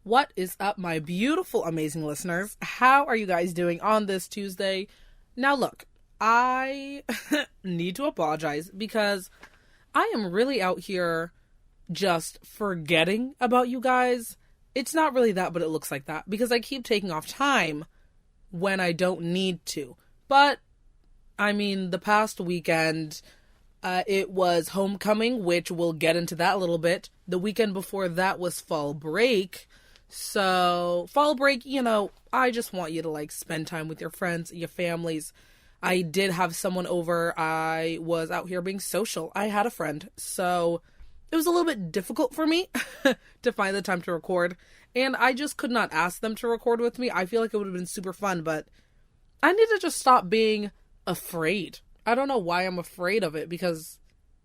What is up, my beautiful, amazing listeners? How are you guys doing on this Tuesday? Now, look, I need to apologize because I am really out here just forgetting about you guys. It's not really that, but it looks like that because I keep taking off time when I don't need to. But, I mean, the past weekend, it was homecoming, which we'll get into that a little bit. The weekend before that was fall break. So, fall break, I just want you to spend time with your friends, your families. I did have someone over. I was out here being social. I had a friend. So, it was a little bit difficult for me to find the time to record. And I just could not ask them to record with me. I feel like it would have been super fun, but I need to just stop being afraid. I don't know why I'm afraid of it because,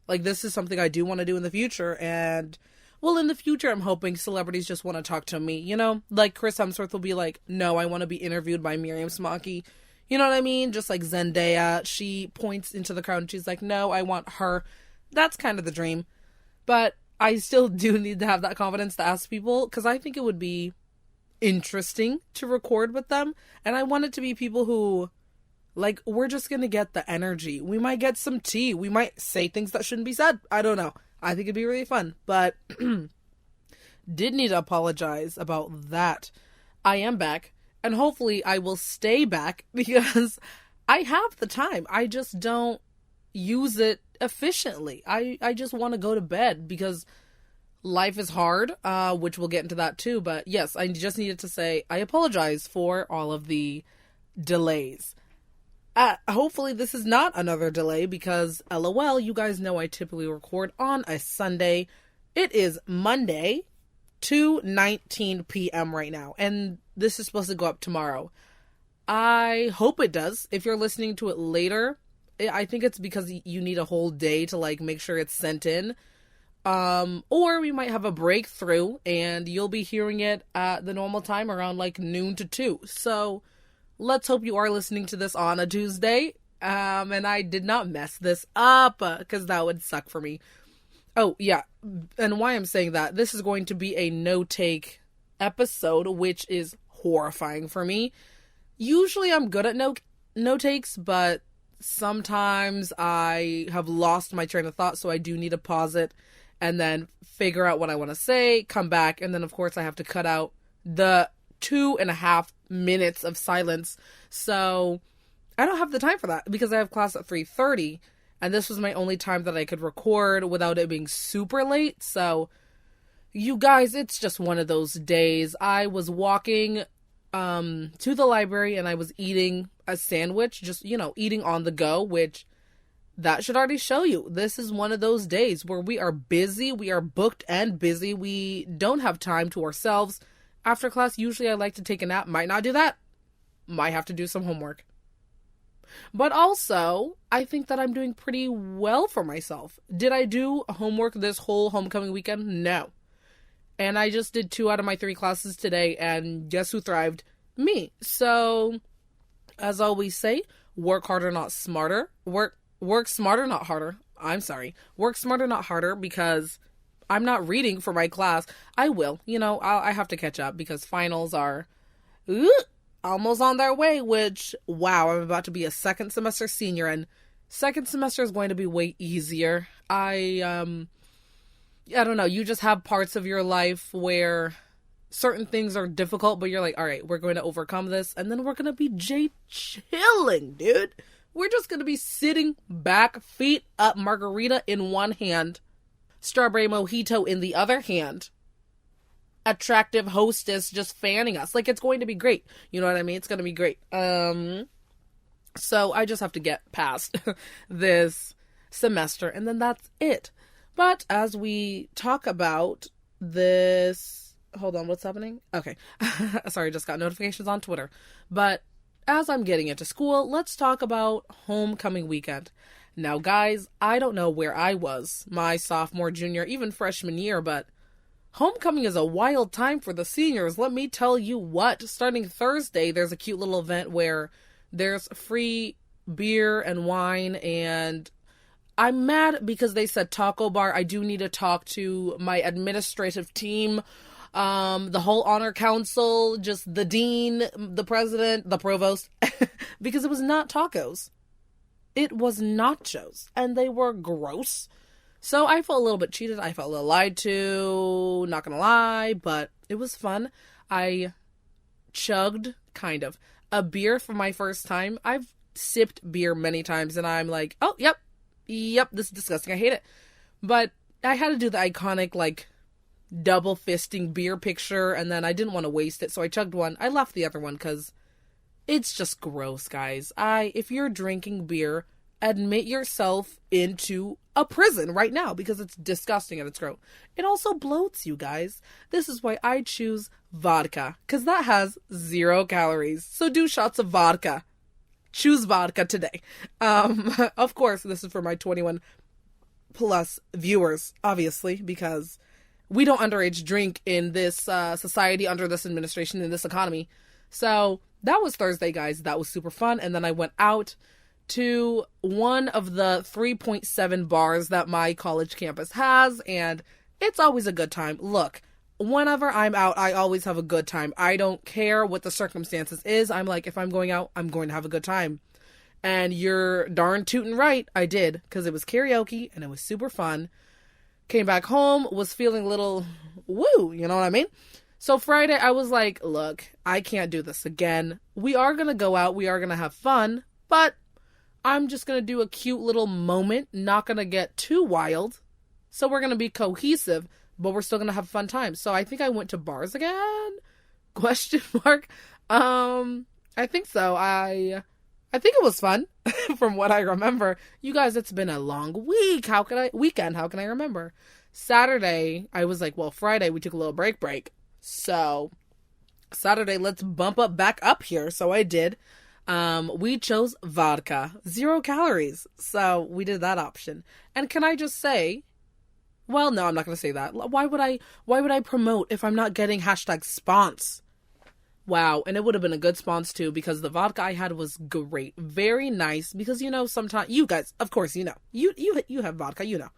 this is something I do want to do in the future. And, well, in the future, I'm hoping celebrities just want to talk to me, Like Chris Hemsworth will be like, no, I want to be interviewed by Miriam Smaki. You know what I mean? Just like Zendaya, she points into the crowd and she's like, no, I want her. That's kind of the dream. But I still do need to have that confidence to ask people because I think it would be interesting to record with them. And I want it to be people who, we're just going to get the energy. We might get some tea. We might say things that shouldn't be said. I don't know. I think it'd be really fun. But did need to apologize about that. I am back. And hopefully I will stay back because I have the time. I just don't use it efficiently. I just want to go to bed because life is hard, which we'll get into that too. But yes, I just needed to say I apologize for all of the delays. Hopefully this is not another delay because LOL, you guys know I typically record on a Sunday. It is Monday, 2:19 p.m. right now, and this is supposed to go up tomorrow. I hope it does. If you're listening to it later, I think it's because you need a whole day to make sure it's sent in. Or we might have a breakthrough and you'll be hearing it at the normal time around noon to 2. So let's hope you are listening to this on a Tuesday. And I did not mess this up because that would suck for me. Oh, yeah. And why I'm saying that, this is going to be a no-take episode, which is horrifying for me. Usually I'm good at no takes, but sometimes I have lost my train of thought, so I do need to pause it and then figure out what I want to say, come back, and then of course I have to cut out the 2.5 minutes of silence. So I don't have the time for that because I have class at 3:30, and this was my only time that I could record without it being super late. So you guys, it's just one of those days. I was walking to the library and I was eating a sandwich, just, eating on the go, which that should already show you. This is one of those days where we are busy, we are booked and busy. We don't have time to ourselves. After class, usually I like to take a nap. Might not do that. Might have to do some homework. But also, I think that I'm doing pretty well for myself. Did I do homework this whole homecoming weekend? No. And I just did 2 out of my 3 classes today, and guess who thrived? Me. So, as I always say, work harder, not smarter. Work smarter, not harder. I'm sorry. Work smarter, not harder, because I'm not reading for my class. I will. I have to catch up because finals are almost on their way, which, wow, I'm about to be a second semester senior, and second semester is going to be way easier. I don't know, you just have parts of your life where certain things are difficult, but you're like, all right, we're going to overcome this, and then we're going to be chilling, dude. We're just going to be sitting back, feet up, margarita in one hand, strawberry mojito in the other hand, attractive hostess just fanning us. It's going to be great. You know what I mean? It's going to be great. So I just have to get past this semester, and then that's it. But as we talk about this, hold on, what's happening? Okay. Sorry, just got notifications on Twitter. But as I'm getting into school, let's talk about homecoming weekend. Now, guys, I don't know where I was my sophomore, junior, even freshman year, but homecoming is a wild time for the seniors. Let me tell you what. Starting Thursday, there's a cute little event where there's free beer and wine, and I'm mad because they said taco bar. I do need to talk to my administrative team the whole honor council, just the dean, the president, the provost, because it was not tacos. It was nachos, and they were gross. So I felt a little bit cheated. I felt a little lied to, not gonna lie, but it was fun. I chugged, kind of, a beer for my first time. I've sipped beer many times, and I'm like, oh, yep, this is disgusting. I hate it. But I had to do the iconic, like, double fisting beer picture, and then I didn't want to waste it, so I chugged one. I left the other one, because it's just gross, guys. If you're drinking beer, admit yourself into a prison right now, because it's disgusting and it's gross. It also bloats you, guys. This is why I choose vodka, because that has 0 calories. So do shots of vodka. Choose vodka today. Of course, this is for my 21 plus viewers, obviously, because we don't underage drink in this society, under this administration, in this economy. So that was Thursday, guys. That was super fun. And then I went out to one of the 3.7 bars that my college campus has, and it's always a good time. Look, whenever I'm out, I always have a good time. I don't care what the circumstances is. I'm like, if I'm going out, I'm going to have a good time. And you're darn tootin' right, I did, because it was karaoke, and it was super fun. Came back home, was feeling a little woo, you know what I mean? So Friday, I was like, look, I can't do this again. We are going to go out, we are going to have fun, but I'm just going to do a cute little moment, not going to get too wild. So we're going to be cohesive, but we're still going to have fun times. So I think I went to bars again? Question mark. I think so. I think it was fun from what I remember. You guys, it's been a long week. How can I remember? Saturday, I was like, well, Friday we took a little break. So Saturday, let's bump up back up here. So I did. We chose vodka, 0 calories. So we did that option. And can I just say, well, no, I'm not going to say that. Why would I promote if I'm not getting #spons? Wow. And it would have been a good spons too, because the vodka I had was great. Very nice. Because, you know, sometimes you guys, of course, you know, you have vodka, you know,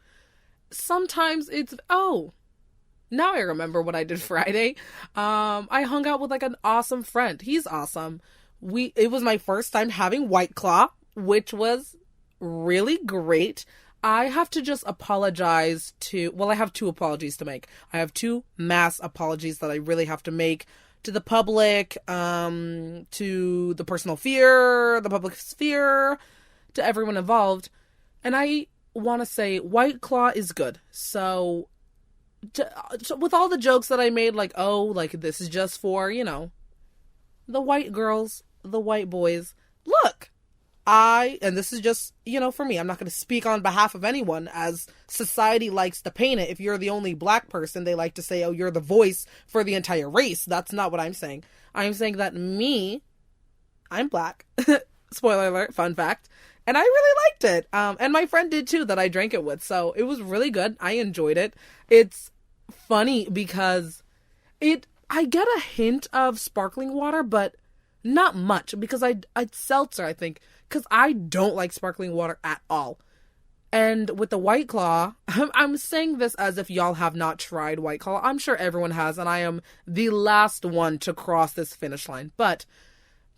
sometimes it's, now I remember what I did Friday. I hung out with like an awesome friend. He's awesome. It was my first time having White Claw, which was really great. I have to just apologize I have 2 apologies to make. I have 2 mass apologies that I really have to make to the public, to the personal sphere, the public sphere, to everyone involved. And I want to say White Claw is good. So with all the jokes that I made, like, oh, like this is just for, you know, the white girls, the white boys. Look, and this is just, you know, for me, I'm not going to speak on behalf of anyone, as society likes to paint it. If you're the only black person, they like to say, oh, you're the voice for the entire race. That's not what I'm saying. I'm saying that I'm black. Spoiler alert, fun fact. And I really liked it. And my friend did too, that I drank it with. So it was really good. I enjoyed it. It's funny because I get a hint of sparkling water, but not much, because it's seltzer, I think, because I don't like sparkling water at all. And with the White Claw, I'm saying this as if y'all have not tried White Claw. I'm sure everyone has, and I am the last one to cross this finish line. But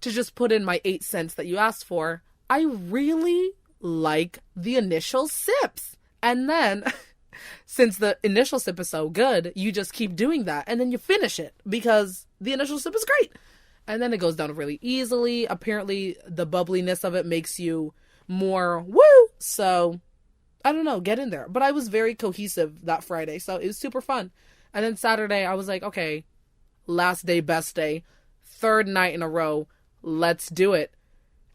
to just put in my 8 cents that you asked for, I really like the initial sips. And then, since the initial sip is so good, you just keep doing that, and then you finish it, because the initial sip is great. And then it goes down really easily. Apparently, the bubbliness of it makes you more woo. So, I don't know, get in there. But I was very cohesive that Friday, so it was super fun. And then Saturday, I was like, okay, last day, best day, 3rd night in a row, let's do it.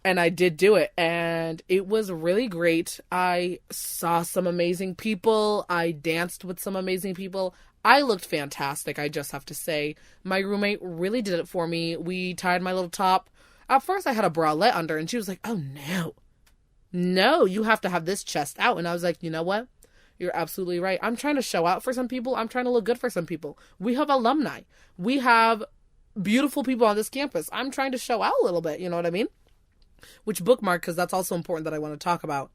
And I did do it, and it was really great. I saw some amazing people. I danced with some amazing people. I looked fantastic, I just have to say. My roommate really did it for me. We tied my little top. At first, I had a bralette under, and she was like, oh, no, you have to have this chest out. And I was like, you know what? You're absolutely right. I'm trying to show out for some people. I'm trying to look good for some people. We have alumni. We have beautiful people on this campus. I'm trying to show out a little bit, you know what I mean? Which bookmark, because that's also important that I want to talk about.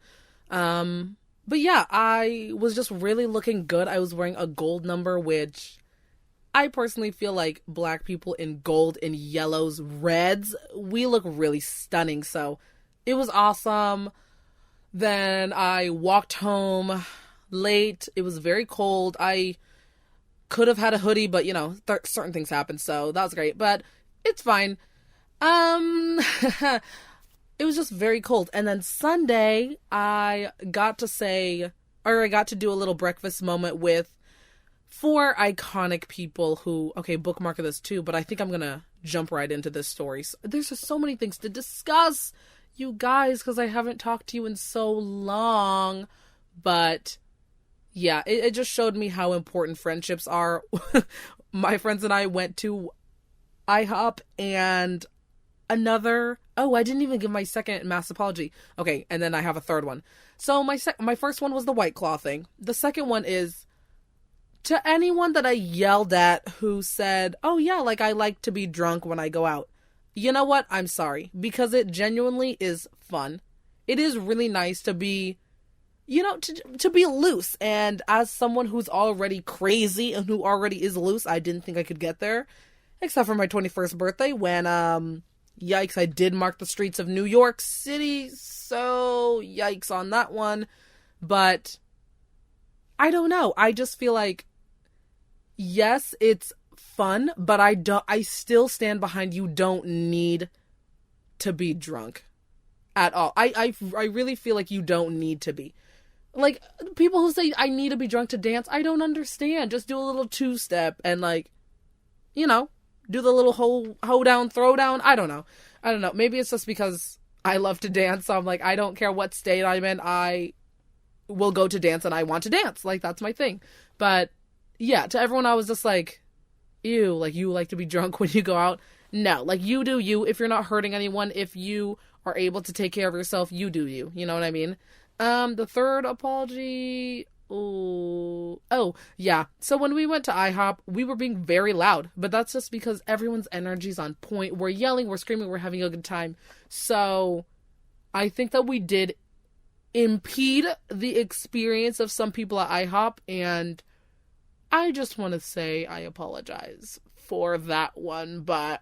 But yeah, I was just really looking good. I was wearing a gold number, which I personally feel like black people in gold and yellows, reds, we look really stunning. So it was awesome. Then I walked home late. It was very cold. I could have had a hoodie, but certain things happen. So that was great, but it's fine. It was just very cold. And then Sunday, I got to do a little breakfast moment with four iconic people who, okay, bookmark this too, but I think I'm going to jump right into this story. So, there's just so many things to discuss, you guys, because I haven't talked to you in so long. But yeah, it just showed me how important friendships are. My friends and I went to IHOP and I didn't even give my second mass apology. Okay, and then I have a third one. So my first one was the White Claw thing. The second one is to anyone that I yelled at who said, oh yeah, like I like to be drunk when I go out. You know what? I'm sorry. Because it genuinely is fun. It is really nice to be, to be loose. And as someone who's already crazy and who already is loose, I didn't think I could get there. Except for my 21st birthday when, yikes, I did mark the streets of New York City. So, yikes on that one. But I don't know. I just feel like, yes, it's fun, but I still stand behind you don't need to be drunk at all. I really feel like you don't need to be. Like, people who say I need to be drunk to dance, I don't understand. Just do a little two-step and do the little hoe down, throw down. I don't know. Maybe it's just because I love to dance. So I'm like, I don't care what state I'm in. I will go to dance and I want to dance. Like, that's my thing. But yeah, to everyone, I was just like, ew, like you like to be drunk when you go out. No, like you do you. If you're not hurting anyone, if you are able to take care of yourself, you do you. You know what I mean? The third apology. Oh, yeah. So when we went to IHOP, we were being very loud, but that's just because everyone's energy's on point. We're yelling, we're screaming, we're having a good time. So I think that we did impede the experience of some people at IHOP, and I just want to say I apologize for that one, but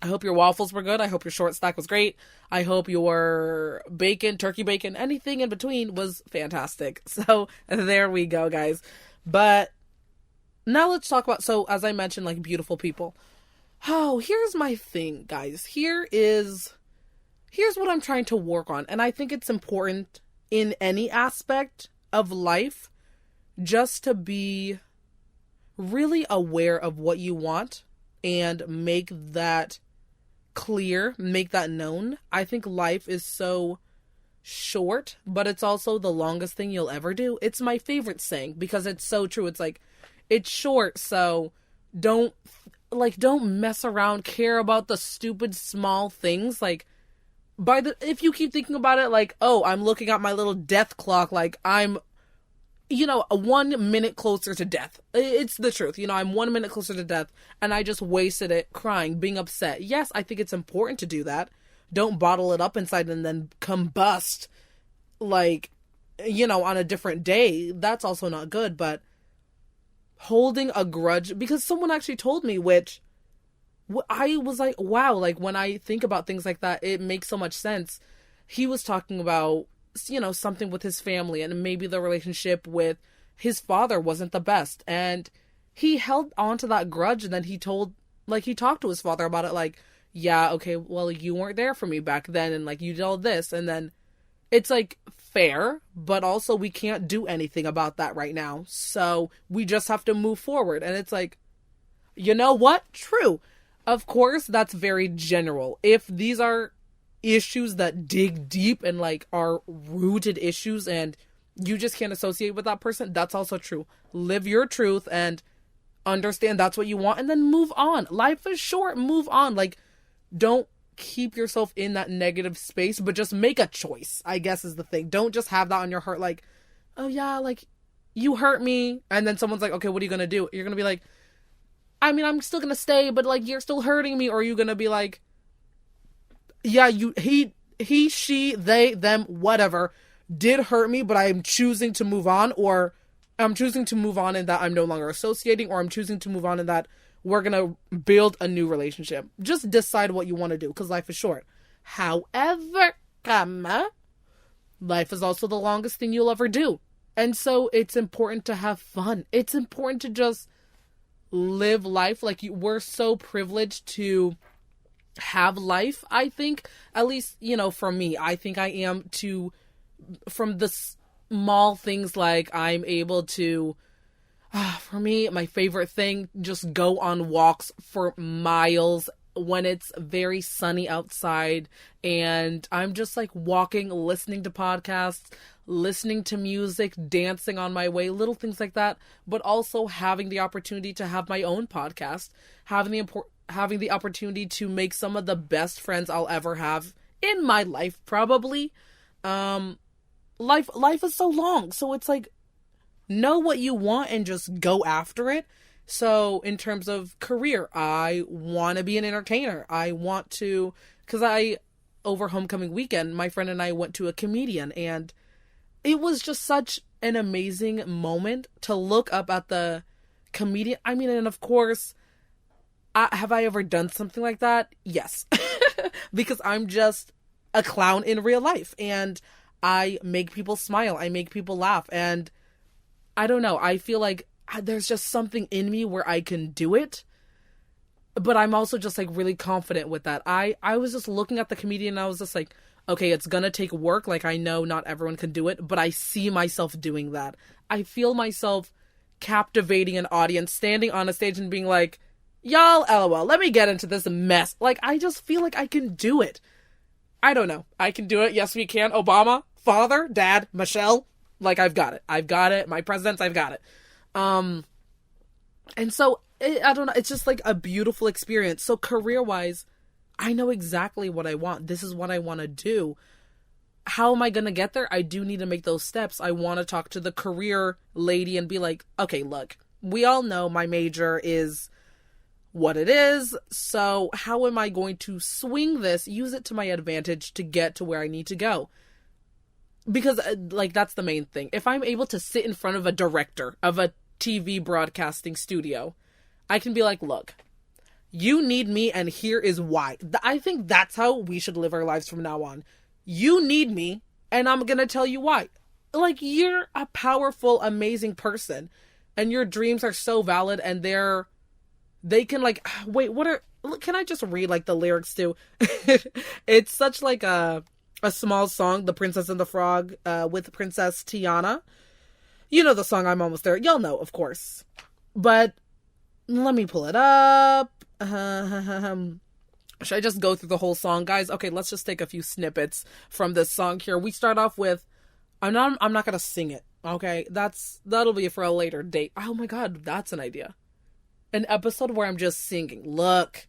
I hope your waffles were good. I hope your short stack was great. I hope your bacon, turkey bacon, anything in between was fantastic. So there we go, guys. But now let's talk about, so as I mentioned, like beautiful people. Oh, here's my thing, guys. Here's what I'm trying to work on. And I think it's important in any aspect of life just to be really aware of what you want and make that clear, make that known. I think life is so short, but it's also the longest thing you'll ever do. It's my favorite saying because it's so true. It's like, it's short, so don't mess around, care about the stupid small things. Like, if you keep thinking about it like, oh, I'm looking at my little death clock, like I'm 1 minute closer to death. It's the truth. I'm 1 minute closer to death and I just wasted it crying, being upset. Yes, I think it's important to do that. Don't bottle it up inside and then combust on a different day. That's also not good, but holding a grudge, because someone actually told me, which I was like, wow, like when I think about things like that, it makes so much sense. He was talking about something with his family and maybe the relationship with his father wasn't the best. And he held on to that grudge. And then he talked to his father about it. Like, yeah, okay, well, you weren't there for me back then. And you did all this. And then it's fair, but also we can't do anything about that right now. So we just have to move forward. And it's you know what? True. Of course, that's very general. If these are issues that dig deep and are rooted issues and you just can't associate with that person, that's also true. Live your truth and understand that's what you want and then move on. Life is short. Move on. Don't keep yourself in that negative space, but just make a choice, I guess is the thing. Don't just have that on your heart oh yeah, you hurt me, and then someone's like, okay, what are you gonna do? You're gonna be like, I mean, I'm still gonna stay, but you're still hurting me. Or are you gonna be like, yeah, he, she, they, them, whatever, did hurt me, but I am choosing to move on? Or I'm choosing to move on in that I'm no longer associating, or I'm choosing to move on in that we're going to build a new relationship. Just decide what you want to do, because life is short. However, life is also the longest thing you'll ever do. And so it's important to have fun. It's important to just live life. Like, we're so privileged to have life, I think. At least, for me, I think I am, from the small things, like I'm able to, for me, my favorite thing, just go on walks for miles when it's very sunny outside, and I'm just like walking, listening to podcasts, listening to music, dancing on my way, little things like that, but also having the opportunity to have my own podcast, having the opportunity to make some of the best friends I'll ever have in my life, probably. Life is so long, so it's like, know what you want and just go after it. So in terms of career, I want to be an entertainer. I want to, because over homecoming weekend, my friend and I went to a comedian, and it was just such an amazing moment to look up at the comedian. I mean, and of course, have I ever done something like that? Yes. Because I'm just a clown in real life, and I make people smile. I make people laugh. And I don't know. I feel like there's just something in me where I can do it. But I'm also just like really confident with that. I was just looking at the comedian, and I was just like, okay, it's gonna take work. Like, I know not everyone can do it, but I see myself doing that. I feel myself captivating an audience, standing on a stage and being like, y'all, LOL, let me get into this mess. Like, I just feel like I can do it. I don't know. I can do it. Yes, we can. Obama, father, dad, Michelle. Like, I've got it. I've got it. My presidents, I've got it. And so, I don't know. It's just like a beautiful experience. So career-wise, I know exactly what I want. This is what I want to do. How am I going to get there? I do need to make those steps. I want to talk to the career lady and be like, okay, look, we all know my major is what it is. So how am I going to swing this, use it to my advantage to get to where I need to go? Because like, that's the main thing. If I'm able to sit in front of a director of a TV broadcasting studio, I can be like, look, you need me, and here is why. I think that's how we should live our lives from now on. You need me, and I'm going to tell you why. Like, you're a powerful, amazing person, and your dreams are so valid, and they can, like, wait, can I just read, like, the lyrics to? It's such, like, a small song, The Princess and the Frog, with Princess Tiana. You know the song, I'm Almost There. Y'all know, of course. But let me pull it up. Should I just go through the whole song, guys? Okay, let's just take a few snippets from this song here. We start off with, I'm not gonna sing it. Okay, that'll be for a later date. Oh my god, that's an idea. An episode where I'm just singing. Look,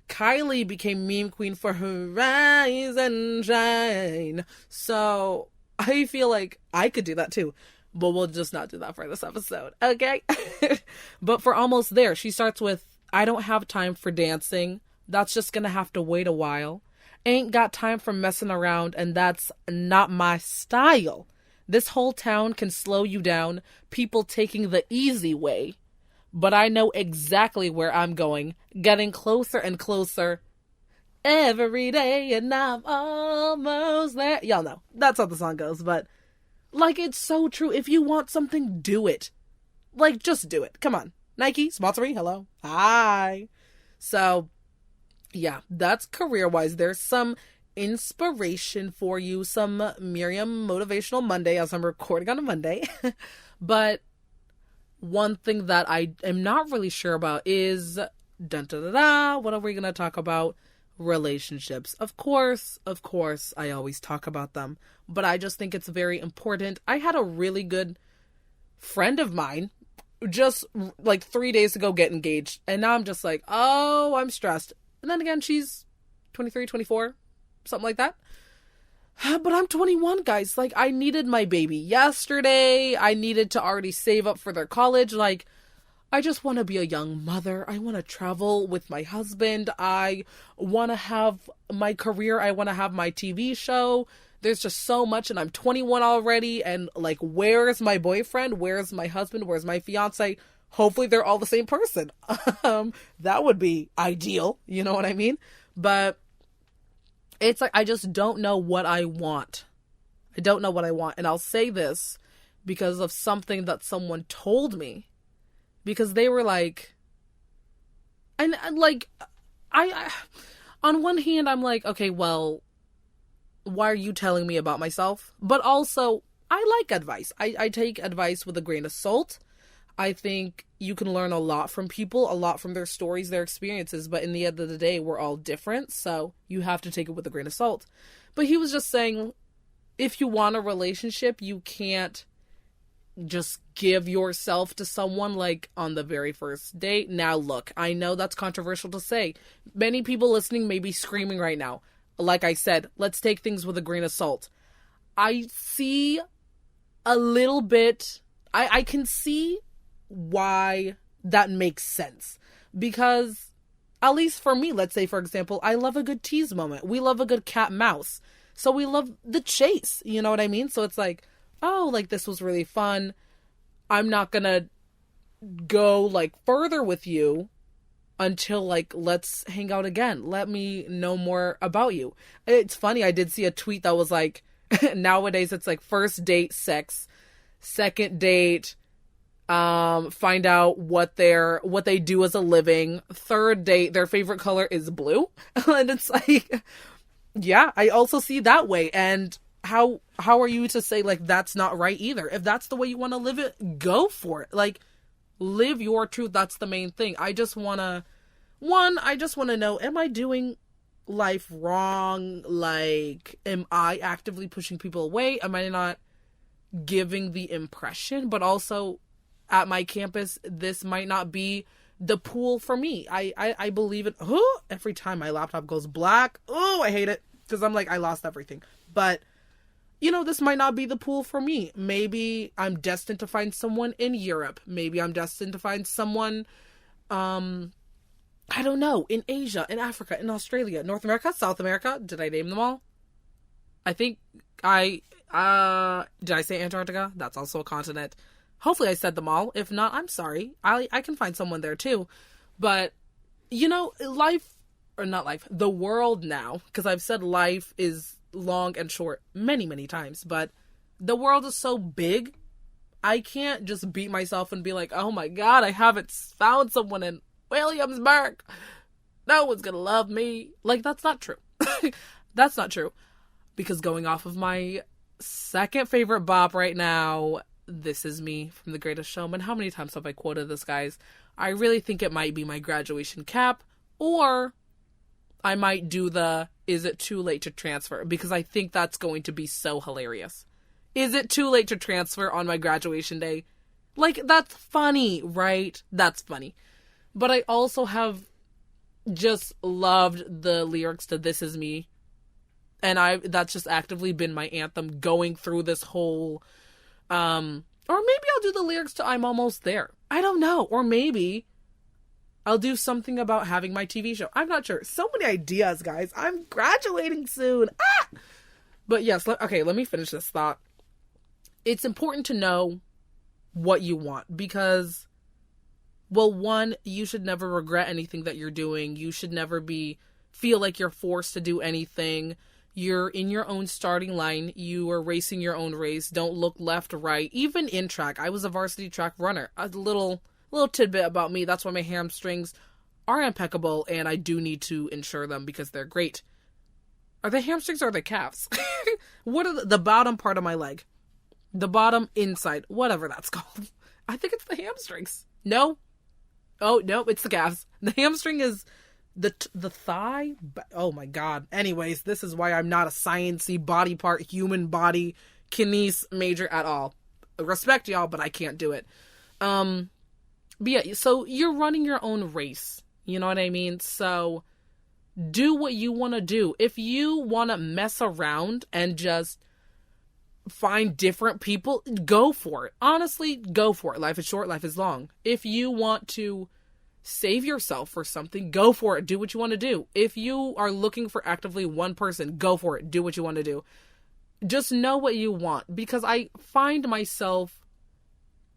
Kylie became meme queen for her Rise and Shine. So I feel like I could do that too. But we'll just not do that for this episode, okay? But for Almost There, she starts with, I don't have time for dancing. That's just gonna have to wait a while. Ain't got time for messing around, and that's not my style. This whole town can slow you down, people taking the easy way. But I know exactly where I'm going, getting closer and closer every day, and I'm almost there. Y'all know, that's how the song goes, but like, it's so true. If you want something, do it. Like, just do it. Come on. Nike, sponsor me. Hello. Hi. So, yeah, that's career-wise. There's some inspiration for you, some Miriam Motivational Monday, as I'm recording on a Monday. But one thing that I am not really sure about is, what are we going to talk about? Relationships. Of course, I always talk about them, but I just think it's very important. I had a really good friend of mine just like 3 days ago get engaged, and now I'm just like, oh, I'm stressed. And then again, she's 23, 24, something like that. But I'm 21, guys. Like, I needed my baby yesterday. I needed to already save up for their college. Like, I just want to be a young mother. I want to travel with my husband. I want to have my career. I want to have my TV show. there's just so much, and I'm 21 already, and like, where's my boyfriend? Where's my husband? Where's my fiance? Hopefully they're all the same person. That would be ideal. You know what I mean? But it's like, I just don't know what I want. I don't know what I want. And I'll say this because of something that someone told me. Because they were like, and like, I on one hand, I'm like, okay, well, why are you telling me about myself? But also, I like advice. I take advice with a grain of salt. I think you can learn a lot from people, a lot from their stories, their experiences. But in the end of the day, we're all different. So you have to take it with a grain of salt. But he was just saying, if you want a relationship, you can't just give yourself to someone like on the very first date. Now, look, I know that's controversial to say. Many people listening may be screaming right now. Like I said, let's take things with a grain of salt. I see a little bit, I can see why that makes sense. Because, at least for me, let's say, for example, I love a good tease moment. We love a good cat mouse. So we love the chase, you know what I mean? So it's like, oh, like, this was really fun. I'm not gonna go, like, further with you until, like, let's hang out again. Let me know more about you. It's funny, I did see a tweet that was like, nowadays it's like, first date, sex. Second date, find out what they do as a living. Third date, their favorite color is blue. And it's like, yeah, I also see that way. And how are you to say, like, that's not right either? If that's the way you want to live it, go for it. Like, live your truth. That's the main thing. I just want to know, am I doing life wrong? Like, am I actively pushing people away? Am I not giving the impression? But also, at my campus, this might not be the pool for me. I believe it. Oh, every time my laptop goes black, oh, I hate it. Because I'm like, I lost everything. But, you know, this might not be the pool for me. Maybe I'm destined to find someone in Europe. Maybe I'm destined to find someone, I don't know, in Asia, in Africa, in Australia, North America, South America. Did I name them all? I think did I say Antarctica? That's also a continent. Hopefully I said them all. If not, I'm sorry. I can find someone there too. But, you know, the world now, because I've said life is long and short many, many times, but the world is so big, I can't just beat myself and be like, oh my God, I haven't found someone in Williamsburg. No one's gonna love me. Like, that's not true. That's not true. Because going off of my second favorite bop right now, This Is Me from The Greatest Showman. How many times have I quoted this, guys? I really think it might be my graduation cap, or I might do the Is It Too Late to Transfer? Because I think that's going to be so hilarious. Is it too late to transfer on my graduation day? Like, that's funny, right? That's funny. But I also have just loved the lyrics to This Is Me. And that's just actively been my anthem going through this whole, or maybe I'll do the lyrics to I'm Almost There. I don't know. Or maybe I'll do something about having my TV show. I'm not sure. So many ideas, guys. I'm graduating soon. Ah! But yes, let me finish this thought. It's important to know what you want because, well, one, you should never regret anything that you're doing. You should never feel like you're forced to do anything. You're in your own starting line. You are racing your own race. Don't look left or right. Even in track, I was a varsity track runner. A little tidbit about me. That's why my hamstrings are impeccable, and I do need to insure them because they're great. Are they hamstrings or are they calves? What are the bottom part of my leg? The bottom inside, whatever that's called. I think it's the hamstrings. No? Oh, no, it's the calves. The hamstring is the thigh. Oh my God. Anyways, this is why I'm not a science-y body part, human body, kines major at all. Respect y'all, but I can't do it. But yeah, so you're running your own race. You know what I mean? So do what you want to do. If you want to mess around and just find different people, go for it. Honestly, go for it. Life is short, life is long. If you want to save yourself for something, go for it. Do what you want to do. If you are looking for actively one person, go for it. Do what you want to do. just know what you want, because I find myself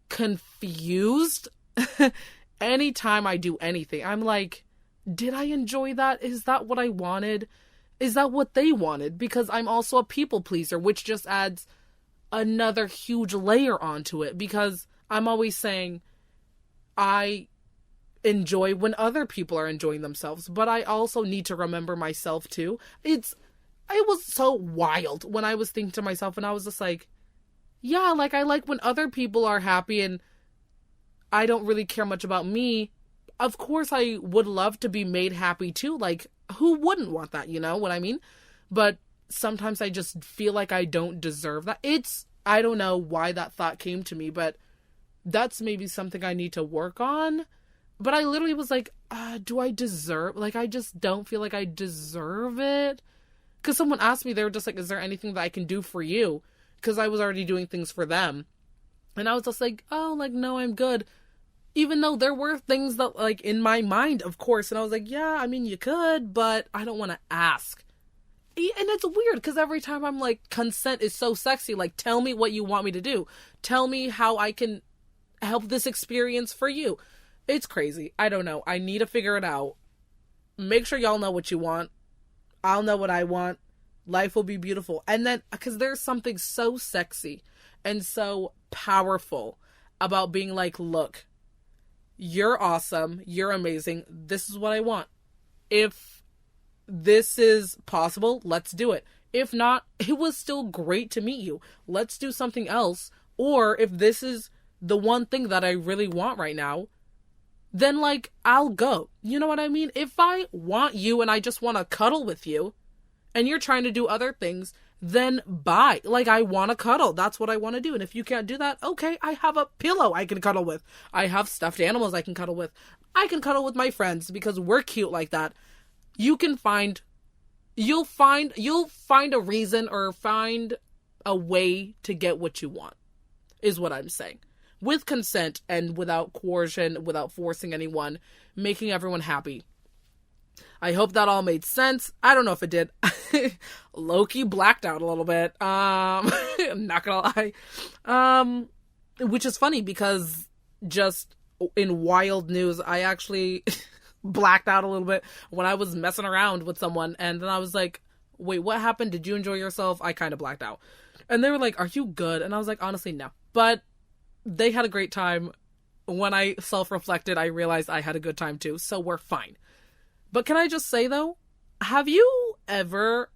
confused anytime I do anything. I'm like, did I enjoy that? Is that what I wanted? Is that what they wanted? Because I'm also a people pleaser, which just adds another huge layer onto it, because I'm always saying I enjoy when other people are enjoying themselves, but I also need to remember myself too. It was so wild when I was thinking to myself, and I was just like, yeah, like I like when other people are happy and I don't really care much about me. Of course I would love to be made happy too. Like, who wouldn't want that, you know what I mean? But sometimes I just feel like I don't deserve that. I don't know why that thought came to me, but that's maybe something I need to work on. But I literally was like, do I deserve, like, I just don't feel like I deserve it. Because someone asked me, they were just like, is there anything that I can do for you? Because I was already doing things for them. And I was just like, oh, like, no, I'm good. Even though there were things that, like, in my mind, of course. And I was like, yeah, I mean, you could, but I don't want to ask. And it's weird, because every time I'm like, consent is so sexy. Like, tell me what you want me to do. Tell me how I can help this experience for you. It's crazy. I don't know. I need to figure it out. Make sure y'all know what you want. I'll know what I want. Life will be beautiful. And then, because there's something so sexy and so powerful about being like, look, you're awesome. You're amazing. This is what I want. If this is possible, let's do it. If not, it was still great to meet you. Let's do something else. Or if this is the one thing that I really want right now, then, like, I'll go. You know what I mean? If I want you and I just want to cuddle with you and you're trying to do other things, then bye. Like, I want to cuddle. That's what I want to do. And if you can't do that, okay, I have a pillow I can cuddle with. I have stuffed animals I can cuddle with. I can cuddle with my friends because we're cute like that. You'll find a reason or find a way to get what you want, is what I'm saying. With consent and without coercion, without forcing anyone, making everyone happy. I hope that all made sense. I don't know if it did. Low-key blacked out a little bit. I'm not gonna lie. Which is funny because just in wild news, I actually blacked out a little bit when I was messing around with someone. And then I was like, wait, what happened? Did you enjoy yourself? I kind of blacked out. And they were like, are you good? And I was like, honestly, no. But they had a great time. When I self-reflected, I realized I had a good time too. So we're fine. But can I just say though, have you ever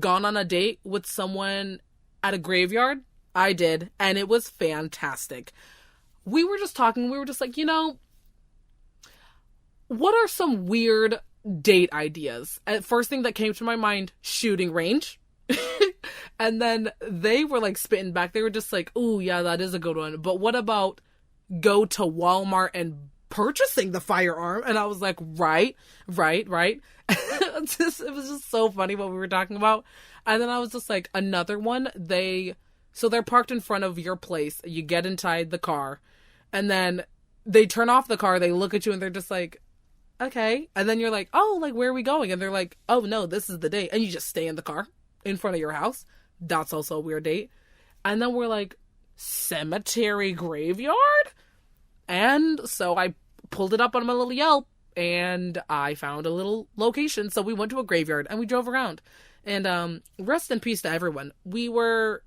gone on a date with someone at a graveyard? I did. And it was fantastic. We were just talking. We were just like, what are some weird date ideas? First thing that came to my mind, shooting range. And then they were like spitting back. They were just like, ooh, yeah, that is a good one. But what about go to Walmart and purchasing the firearm? And I was like, right. It was just so funny what we were talking about. And then I was just like, another one, they're parked in front of your place. You get inside the car and then they turn off the car. They look at you and they're just like, okay. And then you're like, oh, like, where are we going? And they're like, oh no, this is the date. And you just stay in the car in front of your house. That's also a weird date. And then we're like, cemetery graveyard? And so I pulled it up on my little Yelp and I found a little location. So we went to a graveyard and we drove around. And rest in peace to everyone. We were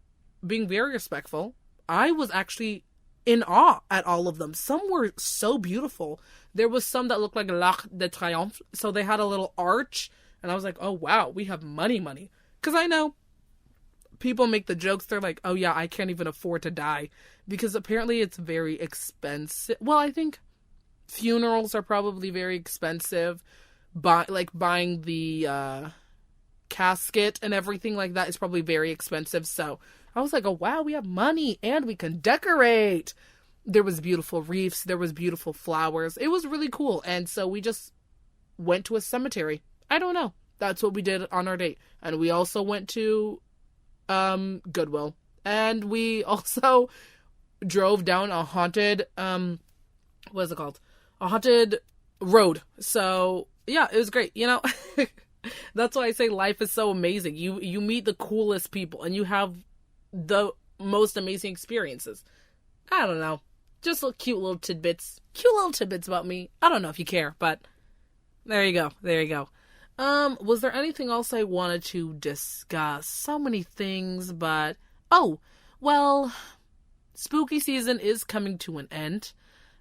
being very respectful. I was actually in awe at all of them. Some were so beautiful. There was some that looked like l'Arc de Triomphe. So they had a little arch. And I was like, oh wow, we have money. Because I know people make the jokes. They're like, oh yeah, I can't even afford to die. Because apparently it's very expensive. Well, I think funerals are probably very expensive. Buying the casket and everything like that is probably very expensive. So I was like, oh wow, we have money and we can decorate. There was beautiful wreaths. There was beautiful flowers. It was really cool. And so we just went to a cemetery. I don't know. That's what we did on our date. And we also went to Goodwill. And we also drove down a haunted, what is it called? A haunted road. So, yeah, it was great. That's why I say life is so amazing. You meet the coolest people and you have the most amazing experiences. I don't know. Just little cute little tidbits. Cute little tidbits about me. I don't know if you care, but there you go. There you go. Was there anything else I wanted to discuss? So many things, but oh, well, spooky season is coming to an end.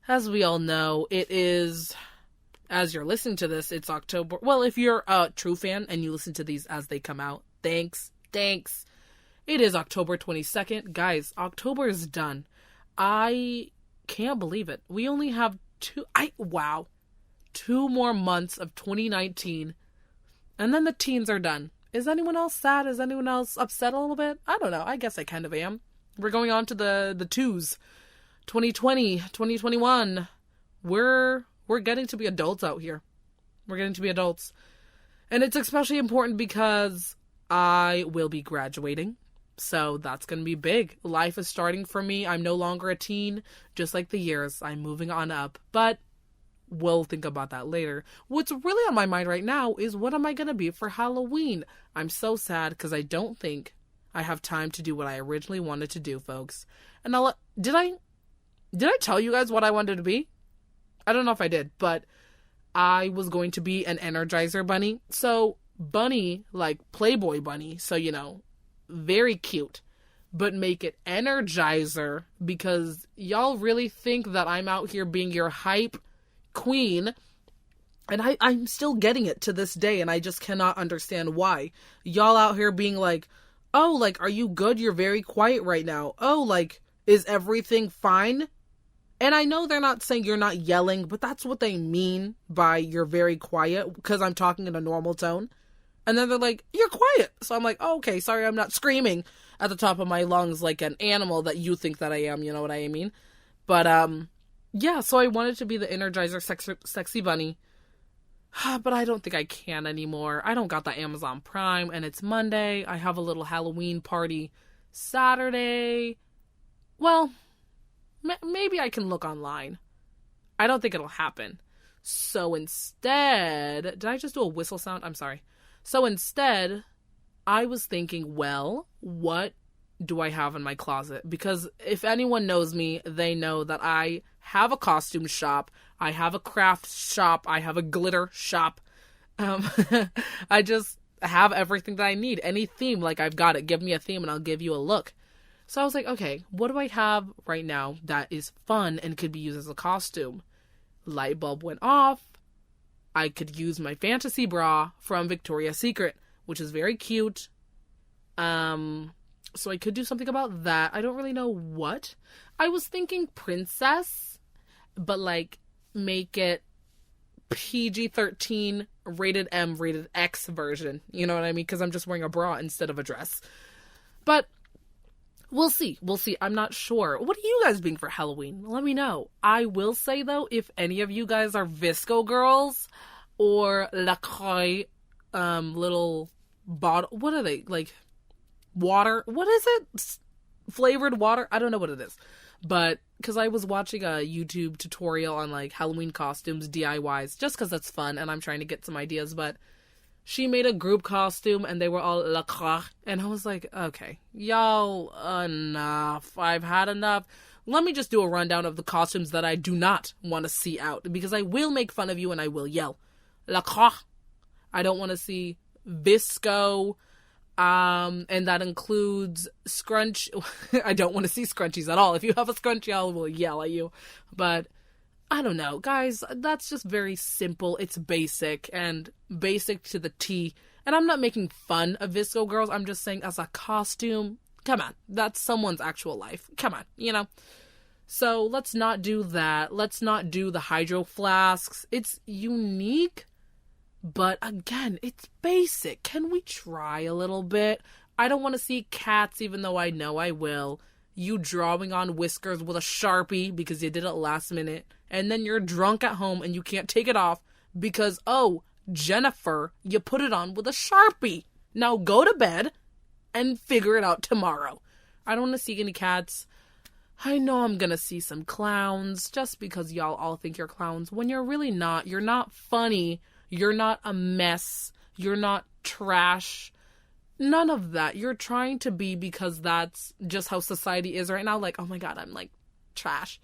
As we all know, it is, as you're listening to this, it's October. Well, if you're a true fan and you listen to these as they come out, thanks. It is October 22nd. Guys, October is done. I can't believe it. We only have 2 more months of 2019, and then the teens are done. Is anyone else sad? Is anyone else upset a little bit? I don't know. I guess I kind of am. We're going on to the twos. 2020, 2021. We're getting to be adults out here. We're getting to be adults. And it's especially important because I will be graduating. So that's going to be big. Life is starting for me. I'm no longer a teen. Just like the years, I'm moving on up. But we'll think about that later. What's really on my mind right now is what am I going to be for Halloween? I'm so sad because I don't think I have time to do what I originally wanted to do, folks. And did I tell you guys what I wanted to be? I don't know if I did, but I was going to be an Energizer bunny. So bunny, like Playboy bunny. So, very cute, but make it Energizer because y'all really think that I'm out here being your hype queen. And I'm still getting it to this day, and I just cannot understand why. Y'all out here being like, oh, like, are you good? You're very quiet right now. Oh, like, is everything fine? And I know they're not saying you're not yelling, but that's what they mean by you're very quiet, because I'm talking in a normal tone. And then they're like, you're quiet. So I'm like, oh, okay, sorry, I'm not screaming at the top of my lungs like an animal that you think that I am, you know what I mean? But, yeah, so I wanted to be the Energizer sexy bunny. But I don't think I can anymore. I don't got the Amazon Prime, and it's Monday. I have a little Halloween party Saturday. Well, maybe I can look online. I don't think it'll happen. So instead, did I just do a whistle sound? I'm sorry. So instead, I was thinking, well, what do I have in my closet? Because if anyone knows me, they know that I have a costume shop, I have a craft shop, I have a glitter shop. I just have everything that I need. Any theme, like I've got it. Give me a theme and I'll give you a look. So I was like, okay, what do I have right now that is fun and could be used as a costume? Light bulb went off. I could use my fantasy bra from Victoria's Secret, which is very cute. So I could do something about that. I don't really know what. I was thinking princess, but like make it PG-13, rated M, rated X version. You know what I mean? Because I'm just wearing a bra instead of a dress. But we'll see. I'm not sure. What are you guys being for Halloween? Let me know. I will say, though, if any of you guys are Visco girls or La Croix, little bottle, what are they? Like, water? What is it? Flavored water? I don't know what it is. But, because I was watching a YouTube tutorial on, like, Halloween costumes, DIYs, just because it's fun, and I'm trying to get some ideas, but she made a group costume, and they were all La Croix, and I was like, okay, y'all, enough. I've had enough. Let me just do a rundown of the costumes that I do not want to see out, because I will make fun of you, and I will yell. La Croix. I don't want to see Visco, and that includes scrunch. I don't want to see scrunchies at all. If you have a scrunchie, I will yell at you. But I don't know, guys. That's just very simple. It's basic and basic to the T. And I'm not making fun of Visco girls. I'm just saying as a costume, come on. That's someone's actual life. Come on, you know. So let's not do that. Let's not do the hydro flasks. It's unique. But again, it's basic. Can we try a little bit? I don't want to see cats, even though I know I will. You drawing on whiskers with a Sharpie because you did it last minute. And then you're drunk at home and you can't take it off because, oh, Jennifer, you put it on with a Sharpie. Now go to bed and figure it out tomorrow. I don't want to see any cats. I know I'm going to see some clowns just because y'all all think you're clowns when you're really not. You're not funny. You're not a mess. You're not trash. None of that. You're trying to be because that's just how society is right now. Like, oh my God, I'm like trash.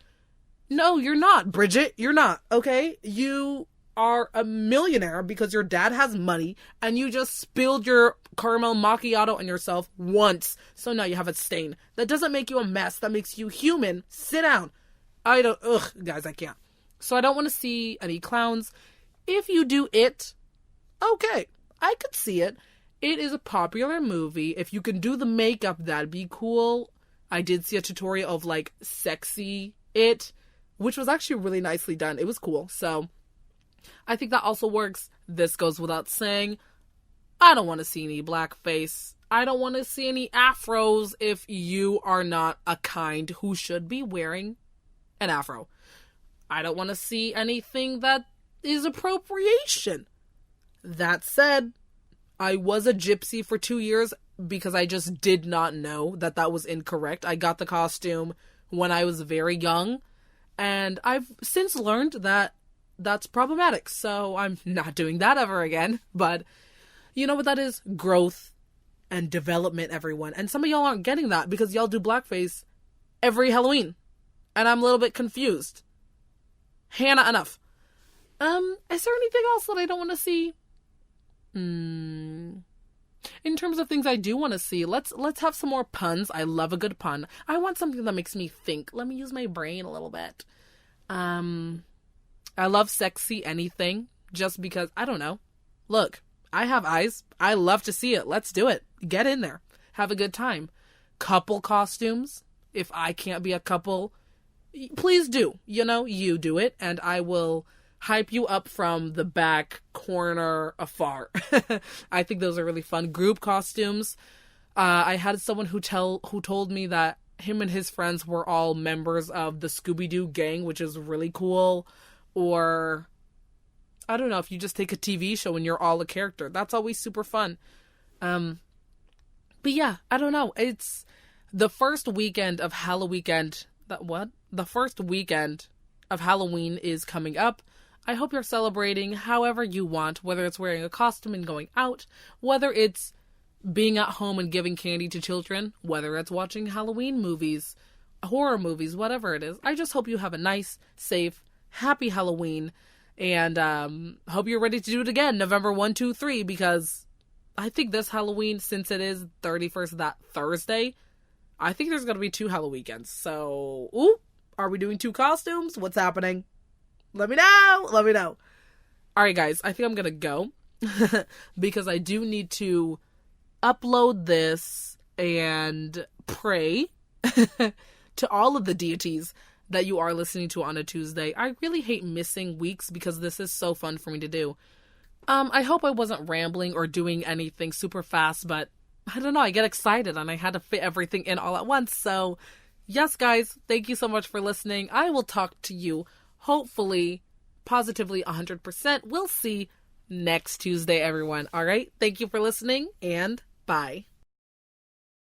No, you're not, Bridget. You're not, okay? You are a millionaire because your dad has money and you just spilled your caramel macchiato on yourself once. So now you have a stain. That doesn't make you a mess. That makes you human. Sit down. Guys, I can't. So I don't want to see any clowns. If you do it, okay, I could see it. It is a popular movie. If you can do the makeup, that'd be cool. I did see a tutorial of like sexy it, which was actually really nicely done. It was cool. So I think that also works. This goes without saying. I don't want to see any blackface. I don't want to see any afros if you are not a kind who should be wearing an afro. I don't want to see anything that is appropriation. That said, I was a gypsy for 2 years because I just did not know that that was incorrect. I got the costume when I was very young, and I've since learned that that's problematic, so I'm not doing that ever again. But you know what that is? Growth and development, everyone. And some of y'all aren't getting that because y'all do blackface every Halloween, and I'm a little bit confused. Hannah, enough. Is there anything else that I don't want to see? In terms of things I do want to see, let's have some more puns. I love a good pun. I want something that makes me think. Let me use my brain a little bit. I love sexy anything just because, I don't know. Look, I have eyes. I love to see it. Let's do it. Get in there. Have a good time. Couple costumes. If I can't be a couple, please do. You do it, and I will hype you up from the back corner afar. I think those are really fun. Group costumes. I had someone who told me that him and his friends were all members of the Scooby-Doo gang, which is really cool. Or, I don't know, if you just take a TV show and you're all a character. That's always super fun. But yeah, I don't know. It's the first weekend of Halloween. The first weekend of Halloween is coming up. I hope you're celebrating however you want, whether it's wearing a costume and going out, whether it's being at home and giving candy to children, whether it's watching Halloween movies, horror movies, whatever it is. I just hope you have a nice, safe, happy Halloween, and hope you're ready to do it again November 1, 2, 3, because I think this Halloween, since it is 31st, that Thursday, I think there's going to be 2 Halloween weekends. So, are we doing 2 costumes? What's happening? Let me know. All right, guys, I think I'm going to go because I do need to upload this and pray to all of the deities that you are listening to on a Tuesday. I really hate missing weeks because this is so fun for me to do. I hope I wasn't rambling or doing anything super fast, but I don't know, I get excited and I had to fit everything in all at once. So, yes, guys, thank you so much for listening. I will talk to you hopefully, positively 100%. We'll see next Tuesday, everyone. All right. Thank you for listening, and bye.